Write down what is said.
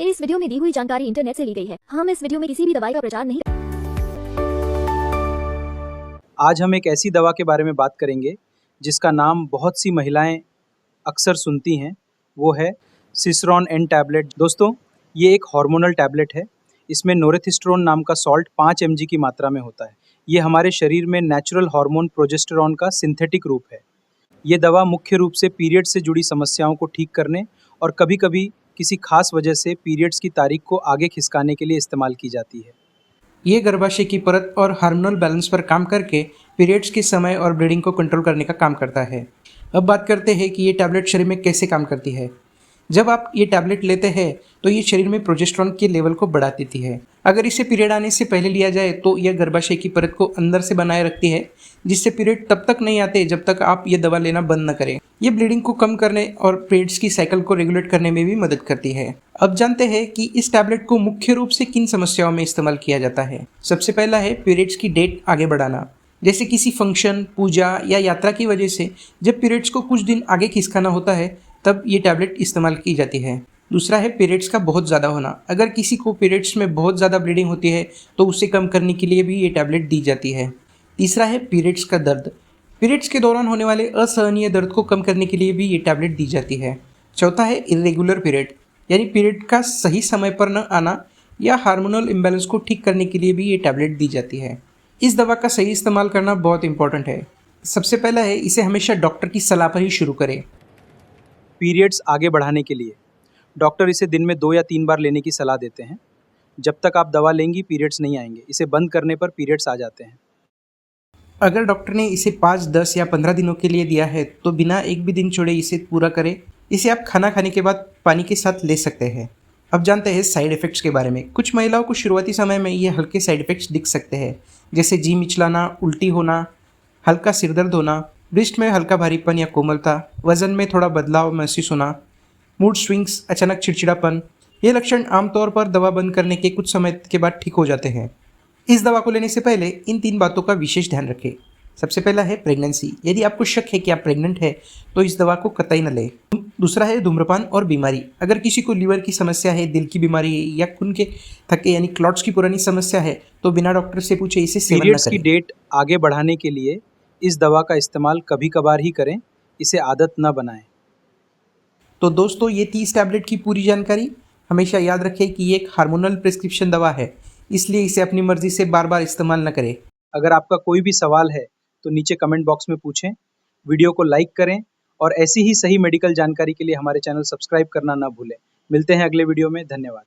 इस वीडियो में दी हुई जानकारी इंटरनेट से ली गई है। हम इस वीडियो में किसी भी दवाई का प्रचार नहीं। आज हम एक ऐसी दवा के बारे में बात करेंगे जिसका नाम बहुत सी महिलाएं अक्सर सुनती हैं, वो है सिस्रोन एन टैबलेट। दोस्तों, ये एक हार्मोनल टैबलेट है। इसमें नोरेथिस्ट्रोन नाम का सॉल्ट 5 mg की मात्रा में होता है। ये हमारे शरीर में नेचुरल हार्मोन प्रोजेस्टेरॉन का सिंथेटिक रूप है। ये दवा मुख्य रूप से पीरियड से जुड़ी समस्याओं को ठीक करने और कभी-कभी किसी खास वजह से पीरियड्स की तारीख को आगे खिसकाने के लिए इस्तेमाल की जाती है। ये गर्भाशय की परत और हार्मोनल बैलेंस पर काम करके पीरियड्स के समय और ब्लीडिंग को कंट्रोल करने का काम करता है। अब बात करते हैं कि ये टैबलेट शरीर में कैसे काम करती है। जब आप ये टैबलेट लेते हैं तो ये शरीर में प्रोजेस्टेरॉन के लेवल को बढ़ा देती है। अगर इसे पीरियड आने से पहले लिया जाए तो यह गर्भाशय की परत को अंदर से बनाए रखती है, जिससे पीरियड तब तक नहीं आते जब तक आप ये दवा लेना बंद न करें। ये ब्लीडिंग को कम करने और पीरियड्स की साइकिल को रेगुलेट करने में भी मदद करती है। अब जानते हैं कि इस टैबलेट को मुख्य रूप से किन समस्याओं में इस्तेमाल किया जाता है। सबसे पहला है पीरियड्स की डेट आगे बढ़ाना, जैसे किसी फंक्शन, पूजा या यात्रा की वजह से जब पीरियड्स को कुछ दिन आगे खिसकाना होता है तब ये टैबलेट इस्तेमाल की जाती है। दूसरा है पीरियड्स का बहुत ज़्यादा होना। अगर किसी को पीरियड्स में बहुत ज़्यादा ब्लीडिंग होती है तो उसे कम करने के लिए भी ये टैबलेट दी जाती है। तीसरा है पीरियड्स का दर्द। पीरियड्स के दौरान होने वाले असहनीय दर्द को कम करने के लिए भी ये टैबलेट दी जाती है। चौथा है इरेगुलर पीरियड, यानी पीरियड का सही समय पर न आना या हार्मोनल इम्बैलेंस को ठीक करने के लिए भी ये टैबलेट दी जाती है। इस दवा का सही इस्तेमाल करना बहुत इंपॉर्टेंट है। सबसे पहला है इसे हमेशा डॉक्टर की सलाह पर ही शुरू करें। पीरियड्स आगे बढ़ाने के लिए डॉक्टर इसे दिन में 2 या 3 बार लेने की सलाह देते हैं। जब तक आप दवा लेंगी पीरियड्स नहीं आएंगे। इसे बंद करने पर पीरियड्स आ जाते हैं। अगर डॉक्टर ने इसे 5, 10 या 15 दिनों के लिए दिया है तो बिना एक भी दिन छोड़े इसे पूरा करें। इसे आप खाना खाने के बाद पानी के साथ ले सकते हैं। अब जानते हैं साइड इफ़ेक्ट्स के बारे में। कुछ महिलाओं को शुरुआती समय में ये हल्के साइड इफ़ेक्ट्स दिख सकते हैं, जैसे जी मिचलाना, उल्टी होना, हल्का सिरदर्द होना, ब्रेस्ट में हल्का भारीपन या कोमलता, वजन में थोड़ा बदलाव महसूस होना, मूड स्विंग्स, अचानक चिड़चिड़ापन। ये लक्षण आमतौर पर दवा बंद करने के कुछ समय के बाद ठीक हो जाते हैं। इस दवा को लेने से पहले इन 3 बातों का विशेष ध्यान रखें। सबसे पहला है प्रेगनेंसी। यदि आपको शक है कि आप प्रेग्नेंट है तो इस दवा को कतई न लें। दूसरा है धूम्रपान और बीमारी। अगर किसी को लीवर की समस्या है, दिल की बीमारी है या खून के थक्के यानी क्लॉट्स की पुरानी समस्या है तो बिना डॉक्टर से पूछे इसे सेवन न पीरियड्स करें। की डेट आगे बढ़ाने के लिए इस दवा का इस्तेमाल कभी-कभार ही करें। इसे आदत न बनाएं। तो दोस्तों, ये 30 टैबलेट की पूरी जानकारी। हमेशा याद रखें कि ये एक हार्मोनल प्रिस्क्रिप्शन दवा है, इसलिए इसे अपनी मर्जी से बार बार इस्तेमाल न करें। अगर आपका कोई भी सवाल है तो नीचे कमेंट बॉक्स में पूछें। वीडियो को लाइक करें और ऐसी ही सही मेडिकल जानकारी के लिए हमारे चैनल सब्सक्राइब करना ना भूलें। मिलते हैं अगले वीडियो में। धन्यवाद।